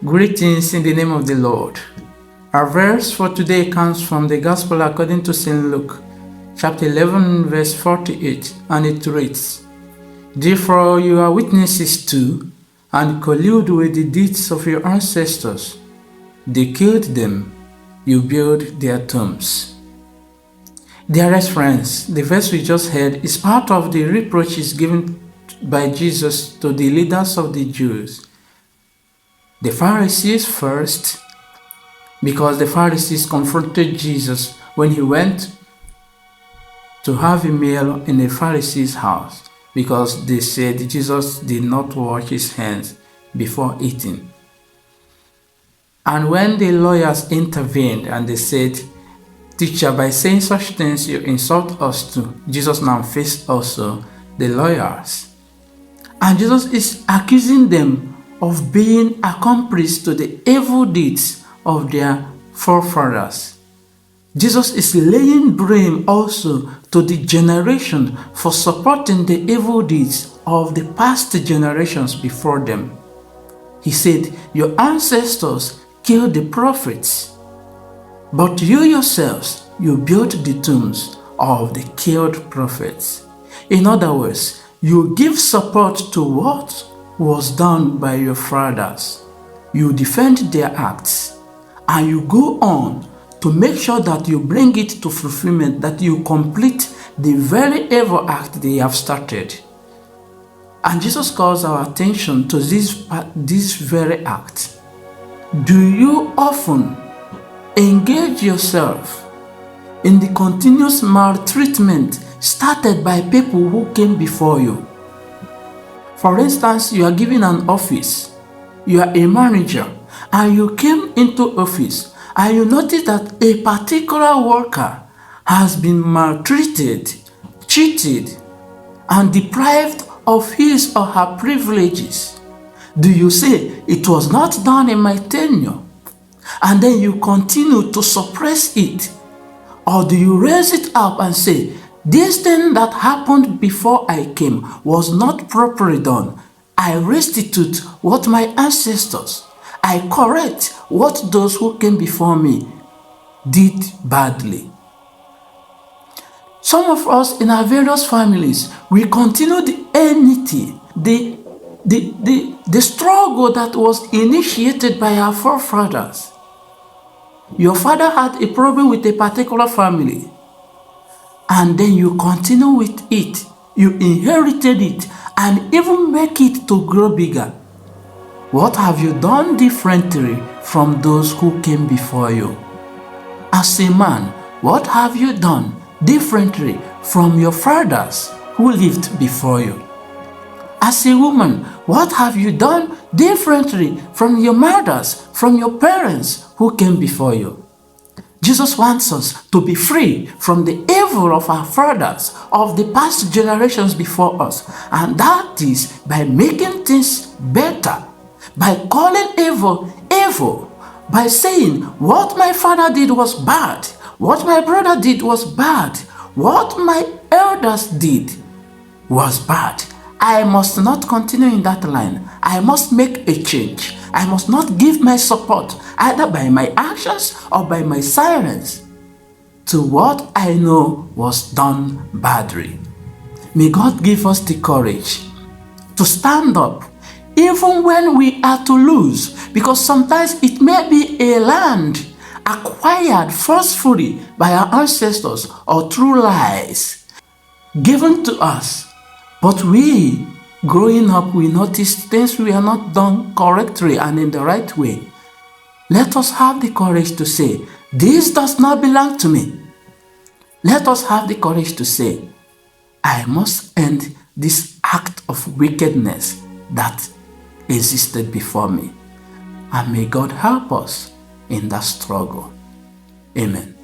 Greetings in the name of the Lord. Our verse for today comes from the Gospel according to St. Luke, chapter 11, verse 48, and it reads, "Therefore you are witnesses too, and collude with the deeds of your ancestors. They killed them, you build their tombs." Dearest friends, the verse we just heard is part of the reproaches given by Jesus to the leaders of the Jews. The Pharisees first, because the Pharisees confronted Jesus when he went to have a meal in a Pharisee's house, because they said Jesus did not wash his hands before eating. And when the lawyers intervened and they said, "Teacher, by saying such things you insult us too," Jesus now faced also the lawyers. And Jesus is accusing them of being accomplice to the evil deeds of their forefathers. Jesus is laying blame also to the generation for supporting the evil deeds of the past generations before them. He said, "Your ancestors killed the prophets, but you yourselves, you built the tombs of the killed prophets." In other words, you give support to what was done by your fathers. You defend their acts, and you go on to make sure that you bring it to fulfillment, that you complete the very evil act they have started. And Jesus calls our attention to this very act. Do you often engage yourself in the continuous maltreatment started by people who came before you? For instance, you are given an office, you are a manager, and you came into office and you notice that a particular worker has been maltreated, cheated, and deprived of his or her privileges. Do you say, "It was not done in my tenure," and then you continue to suppress it? Or do you raise it up and say, "This thing that happened before I came was not properly done. I restitute what my ancestors, I correct what those who came before me did badly"? Some of us in our various families, we continue the enmity, the struggle that was initiated by our forefathers. Your father had a problem with a particular family, and then you continue with it. You inherited it and even make it to grow bigger. What have you done differently from those who came before you? As a man, what have you done differently from your fathers who lived before you? As a woman, what have you done differently from your mothers, from your parents who came before you? Jesus wants us to be free from the evil of our fathers, of the past generations before us. And that is by making things better, by calling evil, evil, by saying, "What my father did was bad, what my brother did was bad, what my elders did was bad. I must not continue in that line. I must make a change. I must not give my support, either by my actions or by my silence, to what I know was done badly." May God give us the courage to stand up, even when we are to lose, because sometimes it may be a land acquired forcefully by our ancestors or through lies given to us. But we, growing up, we notice things we are not done correctly and in the right way. Let us have the courage to say, "This does not belong to me." Let us have the courage to say, "I must end this act of wickedness that existed before me." And may God help us in that struggle. Amen.